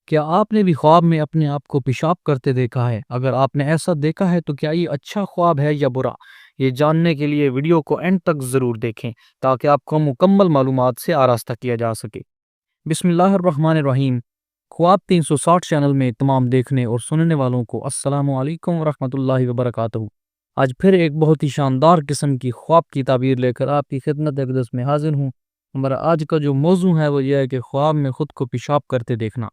کیا آپ نے بھی خواب میں اپنے آپ کو پیشاب کرتے دیکھا ہے؟ اگر آپ نے ایسا دیکھا ہے تو کیا یہ اچھا خواب ہے یا برا؟ یہ جاننے کے لیے ویڈیو کو اینڈ تک ضرور دیکھیں تاکہ آپ کو مکمل معلومات سے آراستہ کیا جا سکے۔ بسم اللہ الرحمن الرحیم۔ خواب 360 چینل میں تمام دیکھنے اور سننے والوں کو السلام علیکم ورحمۃ اللہ وبرکاتہ۔ آج پھر ایک بہت ہی شاندار قسم کی خواب کی تعبیر لے کر آپ کی خدمت اقدس میں حاضر ہوں۔ ہمارا آج کا جو موضوع ہے وہ یہ ہے کہ خواب میں خود کو پیشاب کرتے دیکھنا۔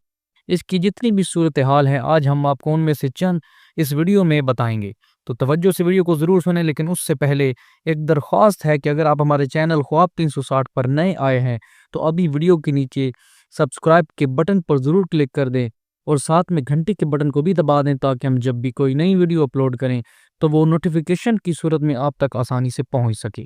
اس کی جتنی بھی صورتحال ہے آج ہم آپ کو ان میں سے چند اس ویڈیو میں بتائیں گے، تو توجہ سے ویڈیو کو ضرور سنیں۔ لیکن اس سے پہلے ایک درخواست ہے کہ اگر آپ ہمارے چینل خواب 360 پر نئے آئے ہیں تو ابھی ویڈیو کے نیچے سبسکرائب کے بٹن پر ضرور کلک کر دیں اور ساتھ میں گھنٹی کے بٹن کو بھی دبا دیں تاکہ ہم جب بھی کوئی نئی ویڈیو اپلوڈ کریں تو وہ نوٹیفیکیشن کی صورت میں آپ تک آسانی سے پہنچ سکے۔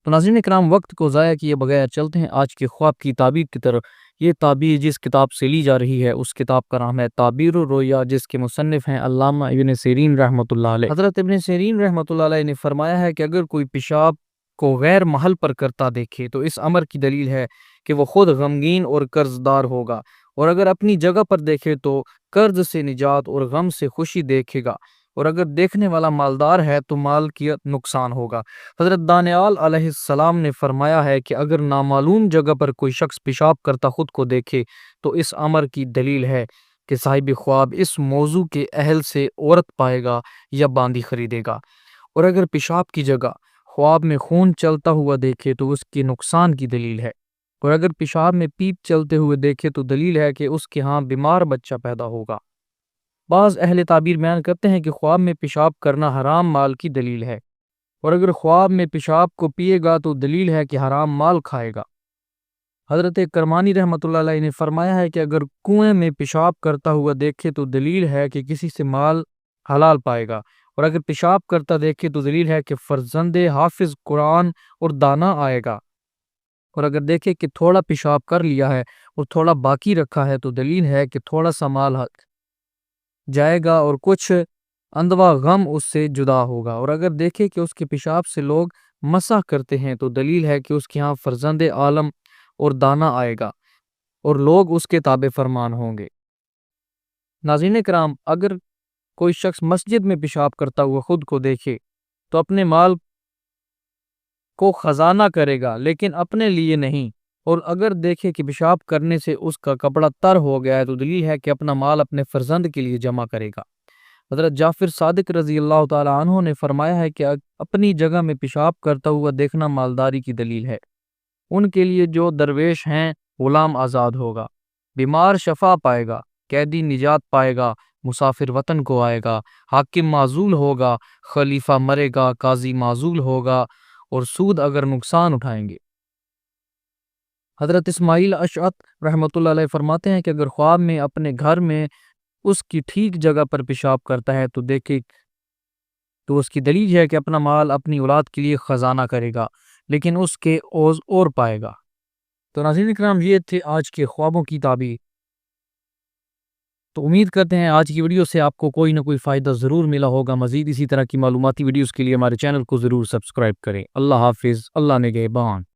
تو ناظرین کرام، وقت کو ضائع کیے بغیر چلتے ہیں آج کے خواب کی تعبیر کی طرف۔ یہ تعبیر جس کتاب سے لی جا رہی ہے اس کتاب کا نام ہے تعبیر الرؤیا، جس کے مصنف ہیں علامہ ابن سیرین رحمۃ اللہ علیہ۔ حضرت ابن سیرین رحمۃ اللہ علیہ نے فرمایا ہے کہ اگر کوئی پیشاب کو غیر محل پر کرتا دیکھے تو اس امر کی دلیل ہے کہ وہ خود غمگین اور قرض دار ہوگا، اور اگر اپنی جگہ پر دیکھے تو قرض سے نجات اور غم سے خوشی دیکھے گا، اور اگر دیکھنے والا مالدار ہے تو مال کی نقصان ہوگا۔ حضرت دانیال علیہ السلام نے فرمایا ہے کہ اگر نامعلوم جگہ پر کوئی شخص پیشاب کرتا خود کو دیکھے تو اس امر کی دلیل ہے کہ صاحب خواب اس موضوع کے اہل سے عورت پائے گا یا باندی خریدے گا، اور اگر پیشاب کی جگہ خواب میں خون چلتا ہوا دیکھے تو اس کے نقصان کی دلیل ہے، اور اگر پیشاب میں پیپ چلتے ہوئے دیکھے تو دلیل ہے کہ اس کے ہاں بیمار بچہ پیدا ہوگا۔ بعض اہل تعبیر بیان کرتے ہیں کہ خواب میں پیشاب کرنا حرام مال کی دلیل ہے، اور اگر خواب میں پیشاب کو پیے گا تو دلیل ہے کہ حرام مال کھائے گا۔ حضرت کرمانی رحمۃ اللہ علیہ نے فرمایا ہے کہ اگر کنویں میں پیشاب کرتا ہوا دیکھے تو دلیل ہے کہ کسی سے مال حلال پائے گا، اور اگر پیشاب کرتا دیکھے تو دلیل ہے کہ فرزند حافظ قرآن اور دانا آئے گا، اور اگر دیکھے کہ تھوڑا پیشاب کر لیا ہے اور تھوڑا باقی رکھا ہے تو دلیل ہے کہ تھوڑا سا مال جائے گا اور کچھ اندوا غم اس سے جدا ہوگا، اور اگر دیکھے کہ اس کے پیشاب سے لوگ مسح کرتے ہیں تو دلیل ہے کہ اس کے ہاں فرزند عالم اور دانا آئے گا اور لوگ اس کے تابع فرمان ہوں گے۔ ناظرین کرام، اگر کوئی شخص مسجد میں پیشاب کرتا ہوا خود کو دیکھے تو اپنے مال کو خزانہ کرے گا لیکن اپنے لیے نہیں، اور اگر دیکھے کہ پیشاب کرنے سے اس کا کپڑا تر ہو گیا ہے تو دلیل ہے کہ اپنا مال اپنے فرزند کے لیے جمع کرے گا۔ حضرت جعفر صادق رضی اللہ تعالی عنہ نے فرمایا ہے کہ اپنی جگہ میں پیشاب کرتا ہوا دیکھنا مالداری کی دلیل ہے۔ ان کے لیے جو درویش ہیں غلام آزاد ہوگا، بیمار شفا پائے گا، قیدی نجات پائے گا، مسافر وطن کو آئے گا، حاکم معزول ہوگا، خلیفہ مرے گا، قاضی معزول ہوگا، اور سود اگر نقصان اٹھائیں گے۔ حضرت اسماعیل اشعث رحمۃ اللہ علیہ فرماتے ہیں کہ اگر خواب میں اپنے گھر میں اس کی ٹھیک جگہ پر پیشاب کرتا ہے تو دیکھے تو اس کی دلیل ہے کہ اپنا مال اپنی اولاد کے لیے خزانہ کرے گا لیکن اس کے عوض اور پائے گا۔ تو ناظرین کرام، یہ تھے آج کے خوابوں کی تعبیر۔ تو امید کرتے ہیں آج کی ویڈیو سے آپ کو کوئی نہ کوئی فائدہ ضرور ملا ہوگا۔ مزید اسی طرح کی معلوماتی ویڈیوز کے لیے ہمارے چینل کو ضرور سبسکرائب کریں۔ اللہ حافظ، اللہ نگہبان۔